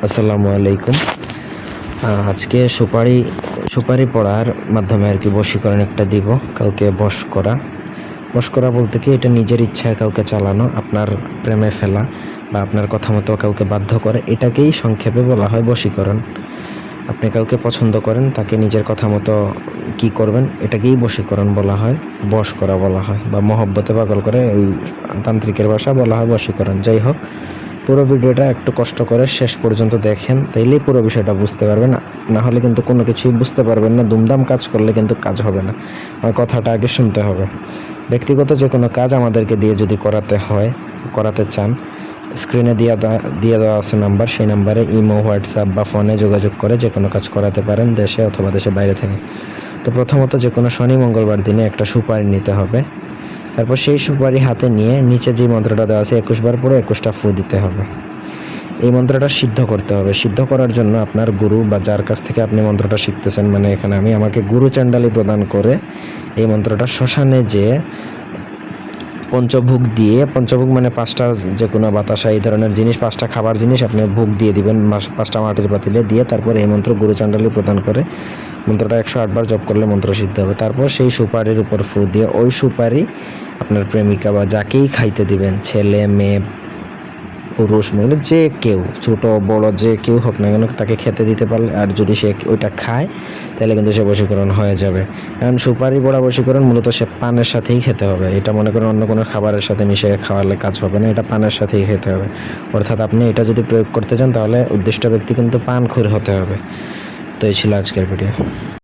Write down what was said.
আসসালামু আলাইকুম। আজকে সুপারি পড়ার মাধ্যমে আর কি বশীকরণ একটা দিব। কাউকে বশ করা বলতে কি, এটা নিজের ইচ্ছায় কাউকে চালানো, আপনার প্রেমে ফেলা বা আপনার কথা মতো কাউকে বাধ্য করে, এটাকেই সংক্ষেপে বলা হয় বশীকরণ। আপনি কাউকে পছন্দ করেন, তাকে নিজের কথা মতো কি করবেন, এটাকেই বশীকরণ বলা হয়, বশ করা বলা হয়, বা মহব্বতে পাগল করে ওই তান্ত্রিকের ভাষা বলা হয় বশীকরণ। যাই হোক, পুরো ভিডিওটা একটু কষ্ট করে শেষ পর্যন্ত দেখেন, তাইলেই পুরো বিষয়টা বুঝতে পারবেন। না হলে কিন্তু কোনো কিছুই বুঝতে পারবেন না। দুমদাম কাজ করলে কিন্তু কাজ হবে না। আর কথাটা আগে শুনতে হবে। ব্যক্তিগত যে কোনো কাজ আমাদেরকে দিয়ে যদি করাতে চান, স্ক্রিনে দিয়ে দেওয়া আছে নাম্বার, সেই নাম্বারে ইমো, হোয়াটসঅ্যাপ বা ফোনে যোগাযোগ করে যে কোনো কাজ করাতে পারেন, দেশে অথবা দেশের বাইরে থেকে। তো প্রথমত যে কোনো শনি মঙ্গলবার দিনে একটা সুপারি নিতে হবে। তারপর সেই সুপারি হাতে নিয়ে নিচে যে মন্ত্রটা দেওয়া আছে 21 বার পরে 21টা ফু দিতে হবে। এই মন্ত্রটা সিদ্ধ করতে হবে। সিদ্ধ করার জন্য আপনার গুরু বা যার কাছ থেকে আপনি মন্ত্রটা শিখতেছেন, মানে এখানে আমাকে গুরু চাণ্ডালি প্রদান করে এই মন্ত্রটা শ্মশানে যেয়ে পঞ্চভোগ মানে 5টা যে কোনো বাতাসা এই ধরনের জিনিস, 5টা খাবার জিনিস আপনি ভোগ দিয়ে দিবেন, 5টা মাটির পাতিলে দিয়ে। তারপর এই মন্ত্র গুরু চাণ্ডালি প্রদান করে মন্ত্রটা 108 বার জপ করলে মন্ত্র সিদ্ধ হবে। তারপর সেই সুপারির উপর ফু দিয়ে ওই সুপারি আপনার প্রেমিকা বা যাকেই খাইতে দিবেন, ছেলে মেয়ে পুরুষ মহিলা যে কেউ, ছোট বড় যে কেউ হোক না কেন, তাকে খেতে দিতে পারলে, আর যদি সে ওইটা খায় তাহলে কিন্তু সে বশীকরণ হয়ে যাবে। কারণ সুপারি বড়া বশীকরণ মূলত সে পানের সাথেই খেতে হবে। এটা মনে করেন অন্য কোনো খাবারের সাথে মিশিয়ে খাওয়ালে কাজ হবে না, এটা পানের সাথেই খেতে হবে। অর্থাৎ আপনি এটা যদি প্রয়োগ করতে চান তাহলে উদ্দিষ্ট ব্যক্তি কিন্তু পানখোর হতে হবে। তো এই ছিল আজকের ভিডিও।